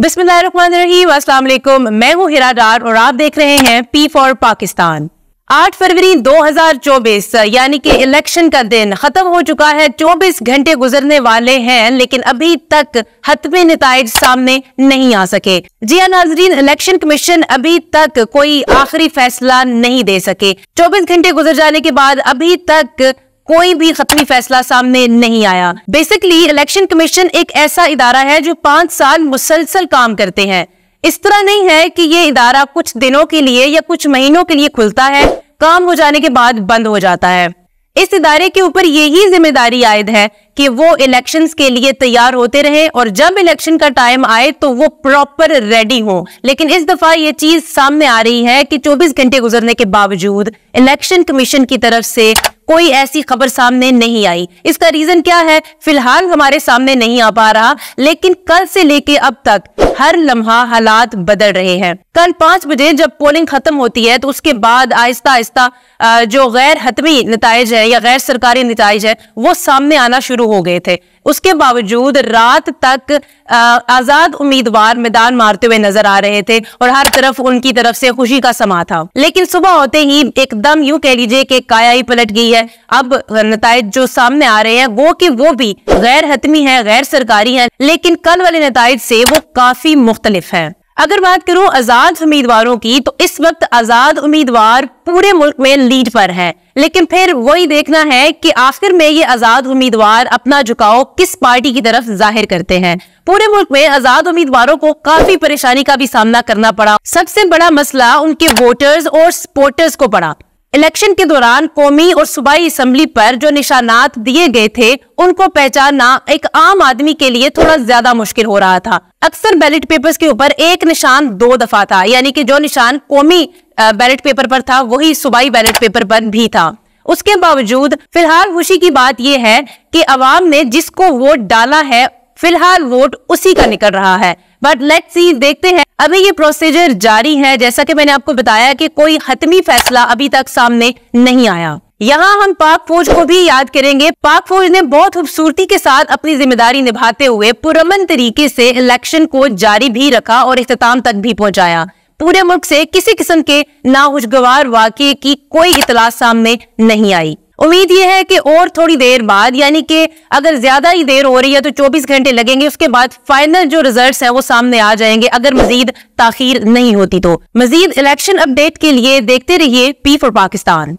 बिस्मिल्लाहिर्रहमानिर्रहीम, अस्सलाम वालेकुम। मैं हूँ हिरा डार और आप देख रहे हैं पी फॉर पाकिस्तान। 8 फरवरी 2024 यानी कि इलेक्शन का दिन खत्म हो चुका है। 24 घंटे गुजरने वाले हैं लेकिन अभी तक हतमी नताइज सामने नहीं आ सके। जी हाँ नाजरीन, इलेक्शन कमीशन अभी तक कोई आखिरी फैसला नहीं दे सके। 24 घंटे गुजर जाने के बाद अभी तक कोई भी खत्मी फैसला सामने नहीं आया। बेसिकली इलेक्शन कमीशन एक ऐसा इदारा है जो 5 साल मुसलसल काम करते हैं। इस तरह नहीं है कि ये इदारा कुछ दिनों के लिए या कुछ महीनों के लिए खुलता है, काम हो जाने के बाद बंद हो जाता है। इस इदारे के ऊपर यही जिम्मेदारी आयद है कि वो इलेक्शंस के लिए तैयार होते रहे और जब इलेक्शन का टाइम आए तो वो प्रॉपर रेडी हो। लेकिन इस दफा ये चीज सामने आ रही है कि 24 घंटे गुजरने के बावजूद इलेक्शन कमीशन की तरफ से कोई ऐसी खबर सामने नहीं आई। इसका रीजन क्या है फिलहाल हमारे सामने नहीं आ पा रहा, लेकिन कल से लेके अब तक हर लम्हा हालात बदल रहे हैं। कल 5 बजे जब पोलिंग खत्म होती है तो उसके बाद आहिस्ता आहिस्ता जो गैर हतमी नताइज है या गैर सरकारी नताइज है वो सामने आना शुरू हो गए थे। उसके बावजूद रात तक आजाद उम्मीदवार मैदान मारते हुए नजर आ रहे थे और हर तरफ उनकी तरफ से खुशी का समा था। लेकिन सुबह होते ही एकदम यूं कह लीजिए कि काया ही पलट गई है। अब नताइज जो सामने आ रहे हैं वो भी गैर हतमी है, गैर सरकारी है, लेकिन कल वाले नताइज से वो काफी मुख्तलिफ है। अगर बात करूं आजाद उम्मीदवारों की तो इस वक्त आजाद उम्मीदवार पूरे मुल्क में लीड पर है। लेकिन फिर वही देखना है कि आखिर में ये आजाद उम्मीदवार अपना झुकाव किस पार्टी की तरफ जाहिर करते हैं। पूरे मुल्क में आजाद उम्मीदवारों को काफी परेशानी का भी सामना करना पड़ा। सबसे बड़ा मसला उनके वोटर्स और सपोर्टर्स को पड़ा। इलेक्शन के दौरान कौमी और सूबाई असेंबली पर जो निशानात दिए गए थे उनको पहचानना एक आम आदमी के लिए थोड़ा ज्यादा मुश्किल हो रहा था। अक्सर बैलेट पेपर्स के ऊपर एक निशान 2 दफा था, यानी कि जो निशान कौमी बैलेट पेपर पर था वही सूबाई बैलेट पेपर पर भी था। उसके बावजूद फिलहाल खुशी की बात यह है कि अवाम ने जिसको वोट डाला है फिलहाल वोट उसी का निकल रहा है। बट लेट्स सी, देखते हैं। अभी ये प्रोसीजर जारी है। जैसा कि मैंने आपको बताया कि कोई हतमी फैसला अभी तक सामने नहीं आया। यहाँ हम पाक फौज को भी याद करेंगे। पाक फौज ने बहुत खूबसूरती के साथ अपनी जिम्मेदारी निभाते हुए पुरअमन तरीके से इलेक्शन को जारी भी रखा और इख्तिताम तक भी पहुंचाया। पूरे मुल्क से किसी किस्म के नाखुशगवार वाकये की कोई इतला सामने नहीं आई। उम्मीद ये है कि और थोड़ी देर बाद, यानी कि अगर ज्यादा ही देर हो रही है तो 24 घंटे लगेंगे, उसके बाद फाइनल जो रिजल्ट्स हैं वो सामने आ जाएंगे अगर मजीद ताखीर नहीं होती तो। मजीद इलेक्शन अपडेट के लिए देखते रहिए पी फॉर पाकिस्तान।